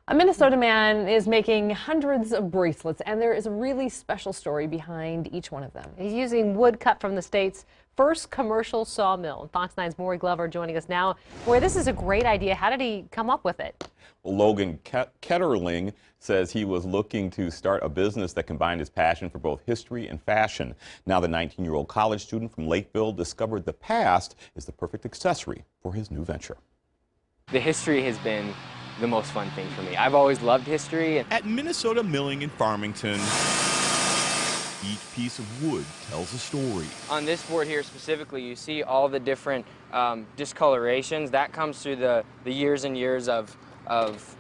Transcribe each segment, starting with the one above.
A Minnesota man is making hundreds of bracelets, and there is a really special story behind each one of them. He's using wood cut from the state's first commercial sawmill. Fox 9's Maury Glover joining us now. Maury, this is a great idea. How did he come up with it? Logan Ketterling says he was looking to start a business that combined his passion for both history and fashion. Now the 19-year-old college student from Lakeville discovered the past is the perfect accessory for his new venture. The history has been the most fun thing for me. I've always loved history. At Minnesota Milling in Farmington, each piece of wood tells a story. On this board here specifically, you see all the different discolorations. That comes through the years and years of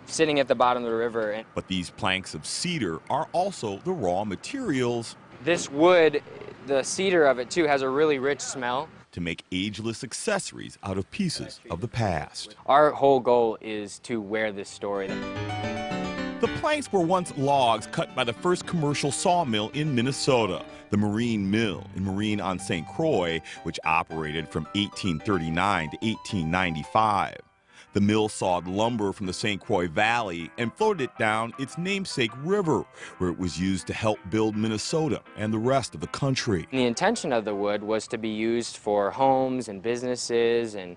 sitting at the bottom of the river. But these planks of cedar are also the raw materials. This wood, the cedar of it too, has a really rich smell. To make ageless accessories out of pieces of the past. Our whole goal is to wear this story. The planks were once logs cut by the first commercial sawmill in Minnesota, the Marine Mill in Marine on St. Croix, which operated from 1839 to 1895. The mill sawed lumber from the St. Croix Valley and floated it down its namesake river, where it was used to help build Minnesota and the rest of the country. The intention of the wood was to be used for homes and businesses and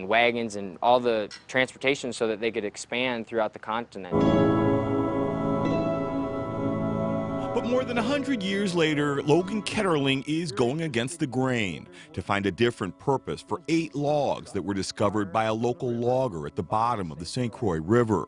wagons and all the transportation so that they could expand throughout the continent. But more than 100 years later, Logan Ketterling is going against the grain to find a different purpose for 8 logs that were discovered by a local logger at the bottom of the St. Croix River.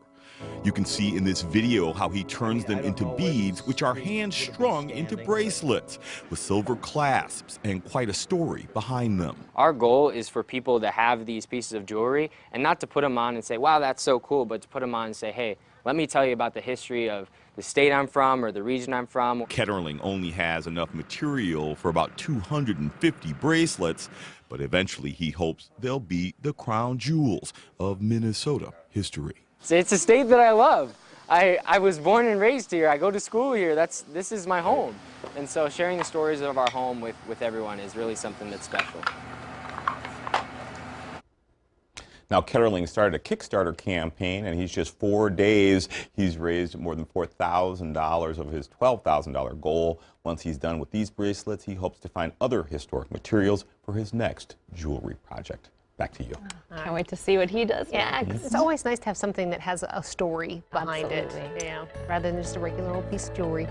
You can see in this video how he turns them into beads, which are hand-strung into bracelets with silver clasps and quite a story behind them. Our goal is for people to have these pieces of jewelry and not to put them on and say, wow, that's so cool, but to put them on and say, hey, let me tell you about the history of the state I'm from or the region I'm from. Ketterling only has enough material for about 250 bracelets, but eventually he hopes they'll be the crown jewels of Minnesota history. It's a state that I love. I was born and raised here. I go to school here. This is my home. And so sharing the stories of our home with everyone is really something that's special. Now, Ketterling started a Kickstarter campaign, and he's just 4 days. He's raised more than $4,000 of his $12,000 goal. Once he's done with these bracelets, he hopes to find other historic materials for his next jewelry project. Back to you. Can't wait to see what he does. Yeah, 'cause it's always nice to have something that has a story behind it. Yeah, rather than just a regular old piece of jewelry.